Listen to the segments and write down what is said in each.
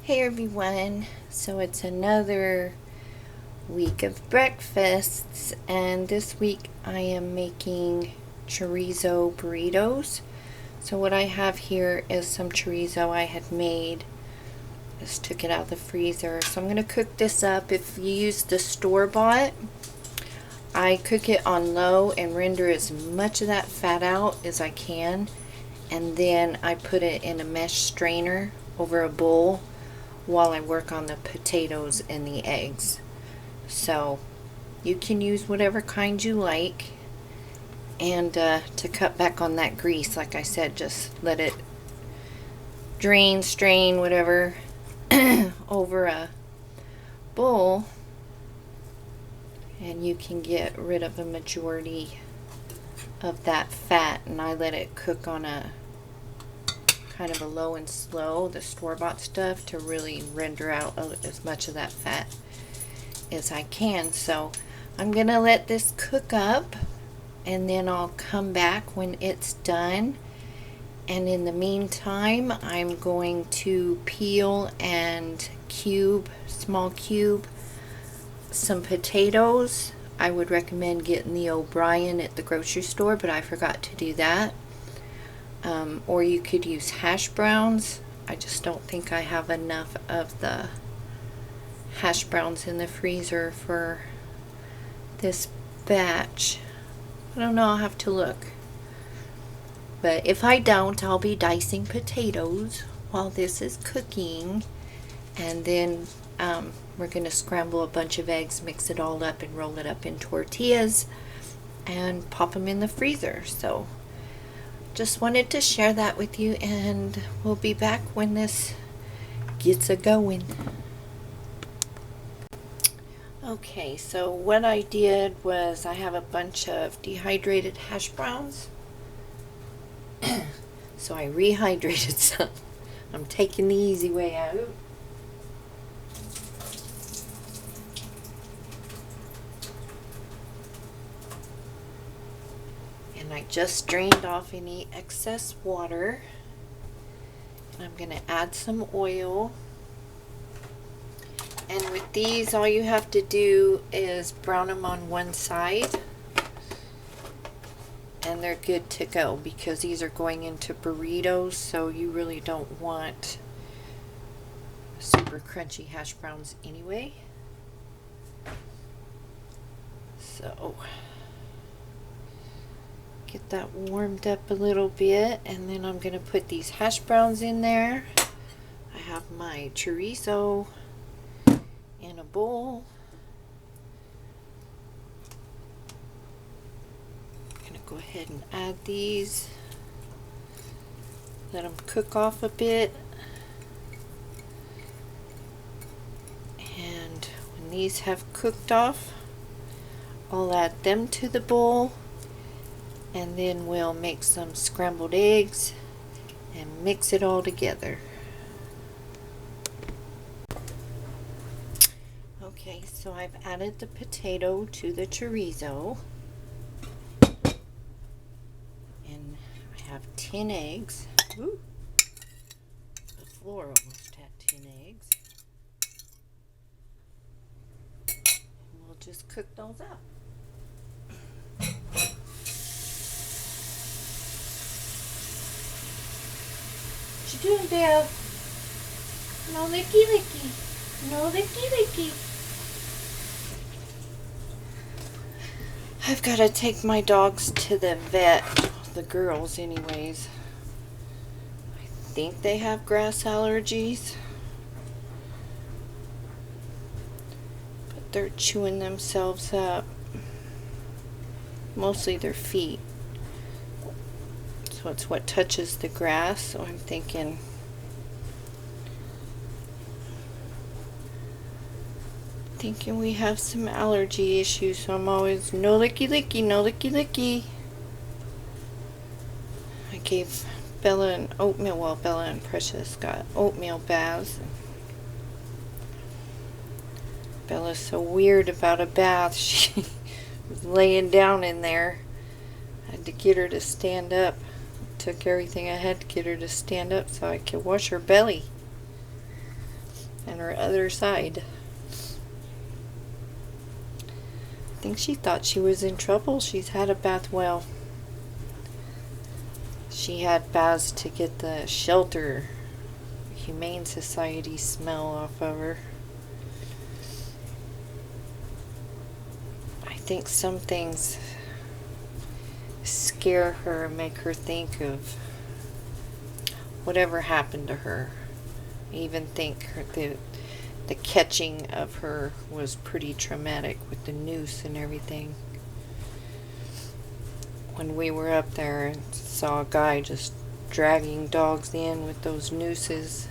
Hey everyone, so it's another week of breakfasts, and this week I am making chorizo burritos. So what I have here is some chorizo I had made. Just took it out of the freezer. So I'm going to cook this up. If you use the store-bought, I cook it on low and render as much of that fat out as I can, and then I put it in a mesh strainer over a bowl while I work on the potatoes and the eggs. So you can use whatever kind you like, and to cut back on that grease, like I said, just let it drain, strain, whatever over a bowl, and you can get rid of a majority of that fat. And I let it cook on a kind of a low and slow, the store-bought stuff, to really render out as much of that fat as I can. So I'm gonna let this cook up, and then I'll come back when it's done. And in the meantime, I'm going to peel and small cube some potatoes. I would recommend getting the O'Brien at the grocery store, but I forgot to do that. Or you could use hash browns. I just don't think I have enough of the hash browns in the freezer for this batch. I don't know, I'll have to look. But if I don't, I'll be dicing potatoes while this is cooking. And then we're going to scramble a bunch of eggs, mix it all up, and roll it up in tortillas and pop them in the freezer. So just wanted to share that with you, and we'll be back when this gets a-going. Okay, so what I did was I have a bunch of dehydrated hash browns. So I rehydrated some. I'm taking the easy way out. And I just drained off any excess water. And I'm going to add some oil. And with these, all you have to do is brown them on one side, and they're good to go, because these are going into burritos, so you really don't want super crunchy hash browns anyway. So get that warmed up a little bit, and then I'm going to put these hash browns in there. I have my chorizo in a bowl. I'm going to go ahead and add these. Let them cook off a bit. And when these have cooked off, I'll add them to the bowl. And then we'll make some scrambled eggs and mix it all together. Okay, so I've added the potato to the chorizo. And I have 10 eggs. Ooh, the floor almost had 10 eggs. And we'll just cook those up. What you doing, Dale? No licky licky. No licky licky. I've got to take my dogs to the vet, the girls anyways. I think they have grass allergies, but they're chewing themselves up. Mostly their feet. So it's what touches the grass, so I'm thinking we have some allergy issues, so I'm always no licky licky, no licky licky. I gave Bella an oatmeal, well, Bella and Precious got oatmeal baths. Bella's so weird about a bath. She was laying down in there. I had to get her to stand up. Took everything I had to get her to stand up so I could wash her belly. and her other side. I think she thought she was in trouble. She's had a bath well. She had baths to get the shelter, Humane Society smell off of her. I think some things scare her and make her think of whatever happened to her. I even think the catching of her was pretty traumatic with the noose and everything. When we were up there and saw a guy just dragging dogs in with those nooses,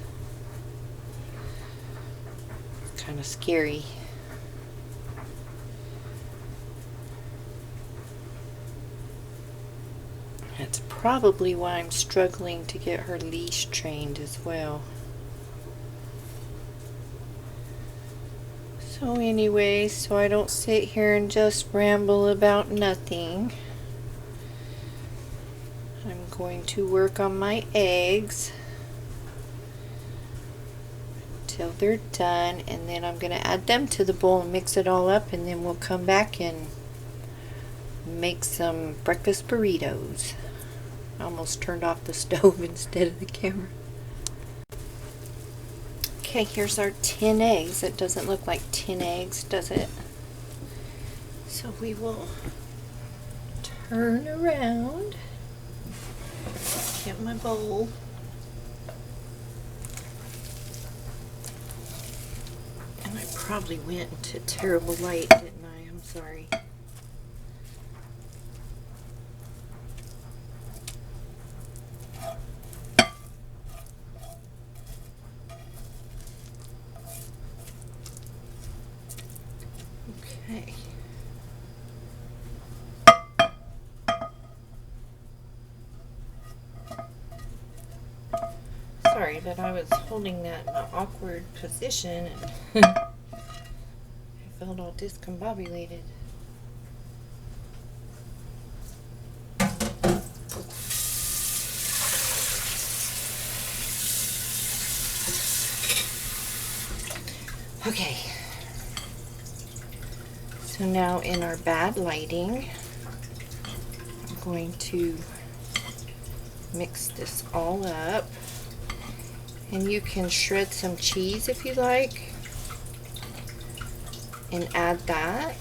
kind of scary. That's probably why I'm struggling to get her leash trained as well. So anyway, so I don't sit here and just ramble about nothing, I'm going to work on my eggs till they're done, and then I'm going to add them to the bowl and mix it all up, and then we'll come back and make some breakfast burritos. I almost turned off the stove instead of the camera. Okay, here's our 10 eggs. It doesn't look like 10 eggs, does it? So we will turn around, get my bowl. And I probably went into terrible light, didn't I? I'm sorry. Okay. Sorry, but I was holding that in an awkward position and I felt all discombobulated. Okay. So now in our bad lighting, I'm going to mix this all up. And you can shred some cheese if you like and add that.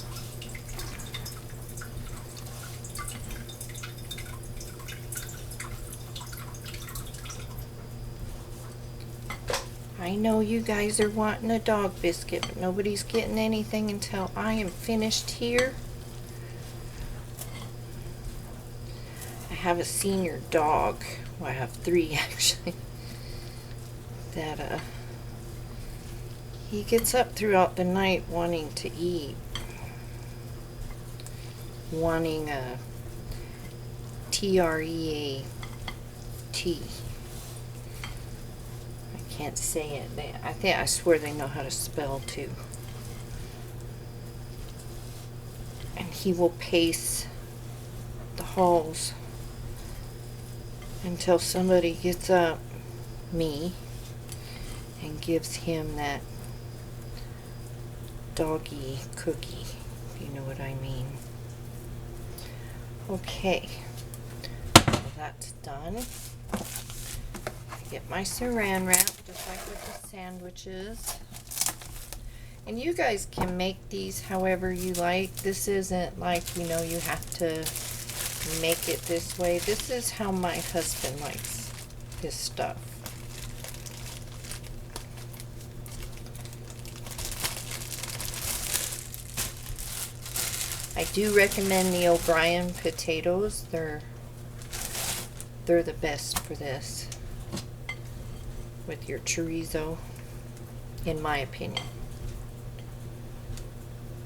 I know you guys are wanting a dog biscuit, but nobody's getting anything until I am finished here. I have a senior dog. Well, I have 3 actually. That he gets up throughout the night wanting to eat, wanting a TREAT. I can't say it. I swear they know how to spell too. And he will pace the halls until somebody gets up, me, and gives him that doggy cookie, if you know what I mean. Okay, so that's done. I get my saran wrap, just like with the sandwiches. And you guys can make these however you like. This isn't like, you know, you have to make it this way. This is how my husband likes his stuff. I do recommend the O'Brien potatoes. They're the best for this with your chorizo, in my opinion.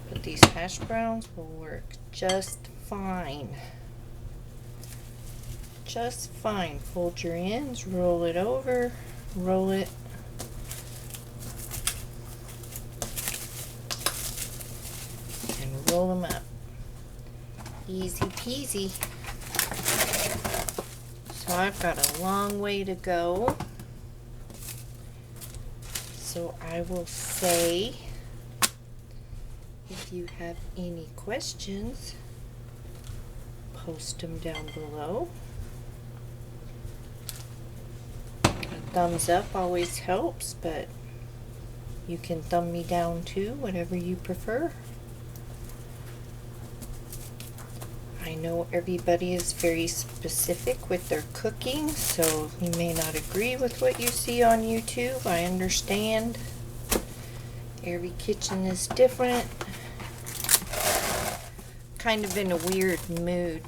But these hash browns will work just fine. Just fine. Fold your ends, roll it over, roll it. And roll them up. Easy peasy. So I've got a long way to go. So I will say, if you have any questions, post them down below. A thumbs up always helps, but you can thumb me down too, whatever you prefer. I know everybody is very specific with their cooking, so you may not agree with what you see on YouTube. I understand. Every kitchen is different. Kind of in a weird mood.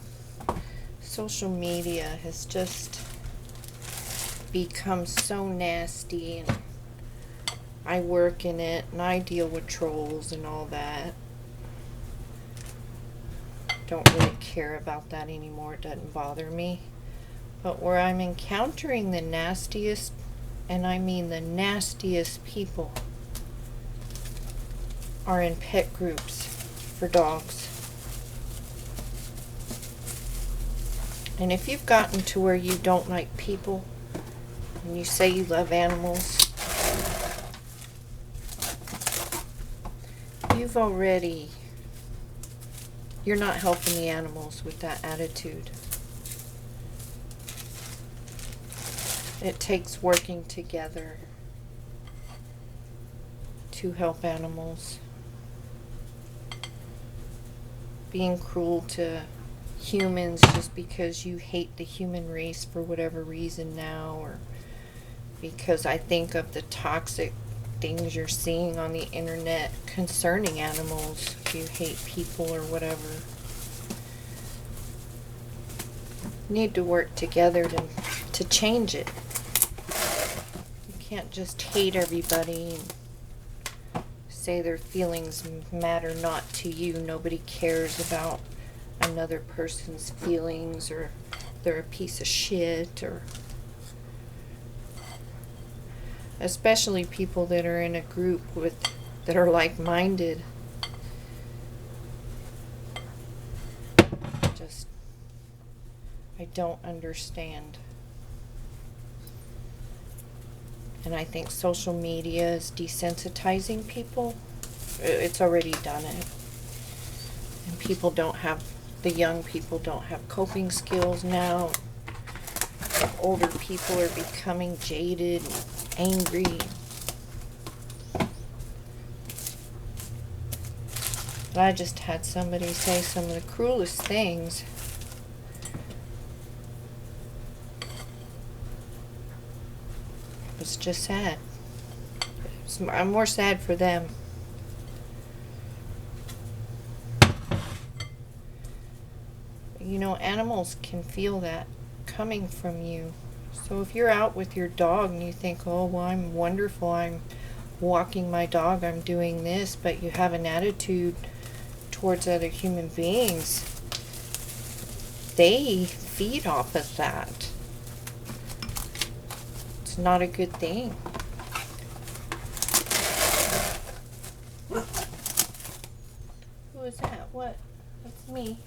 Social media has just become so nasty, and I work in it and I deal with trolls and all that. Don't really care about that anymore. It doesn't bother me. But where I'm encountering the nastiest, and I mean the nastiest people, are in pet groups for dogs. And if you've gotten to where you don't like people and you say you love animals, you're not helping the animals with that attitude. It takes working together to help animals. Being cruel to humans just because you hate the human race for whatever reason now, or because I think of the toxic things you're seeing on the internet concerning animals, if you hate people or whatever. You need to work together to change it. You can't just hate everybody and say their feelings matter not to you. Nobody cares about another person's feelings, or they're a piece of shit, or especially people that are in a group that are like-minded. Just, I don't understand. And I think social media is desensitizing people. It's already done it. And the young people don't have coping skills now. The older people are becoming jaded and angry. But I just had somebody say some of the cruelest things. It was just sad. I'm more sad for them. You know, animals can feel that coming from you. So if you're out with your dog and you think, oh, well, I'm wonderful, I'm walking my dog, I'm doing this, but you have an attitude towards other human beings, they feed off of that. It's not a good thing. Who is that? What? That's me.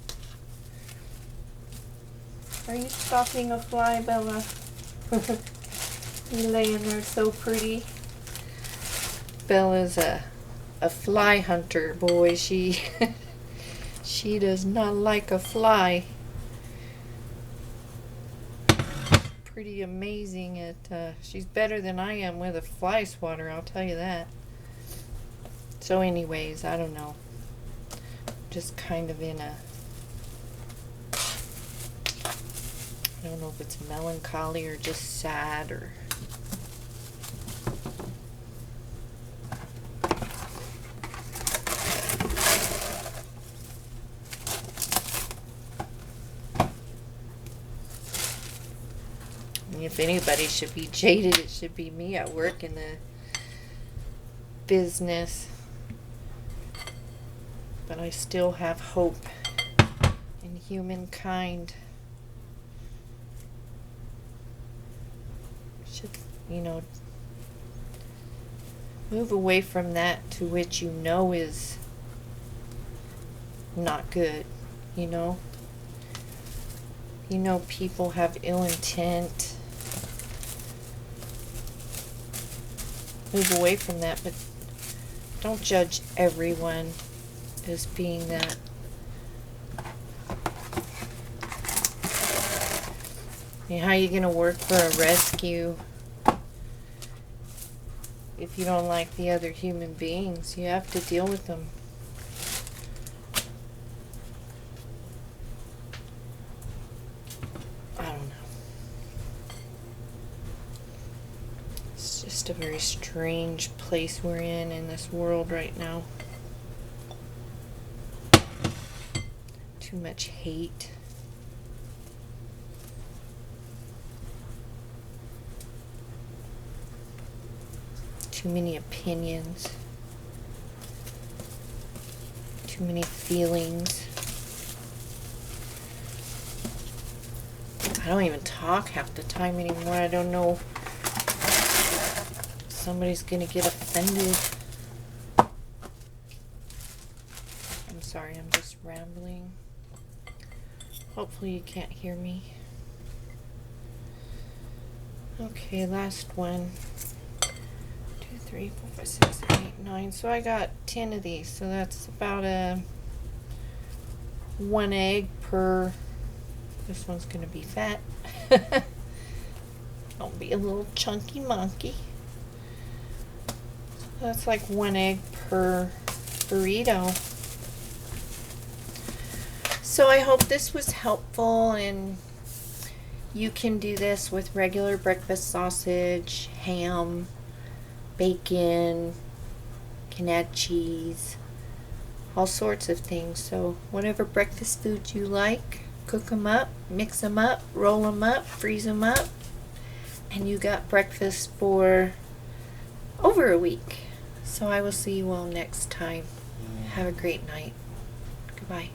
Are you stalking a fly, Bella? You laying there so pretty. Bella's a fly hunter, boy. She she does not like a fly. Pretty amazing at she's better than I am with a fly swatter, I'll tell you that. So anyways, I don't know. Just kind of in a, I don't know if it's melancholy or just sad, or if anybody should be jaded, it should be me. I work in the business, but I still have hope in humankind. Should, you know, move away from that to which you know is not good, you know? You know, people have ill intent. move away from that, but don't judge everyone as being that. I mean, how are you going to work for a rescue if you don't like the other human beings? You have to deal with them. I don't know. It's just a very strange place we're in this world right now. Too much hate. Too many opinions. Too many feelings. I don't even talk half the time anymore. I don't know. Somebody's gonna get offended. I'm sorry, I'm just rambling. Hopefully you can't hear me. Okay, last one. 2, 3, 4, 5, 6, 7, 8, 9. So I got 10 of these. So that's about a 1 egg per. This one's gonna be fat. Don't be a little chunky monkey. So that's like 1 egg per burrito. So I hope this was helpful, and you can do this with regular breakfast sausage, ham, bacon, can add cheese, all sorts of things. So whatever breakfast food you like, cook them up, mix them up, roll them up, freeze them up, and you got breakfast for over a week. So I will see you all next time. Have a great night. Goodbye.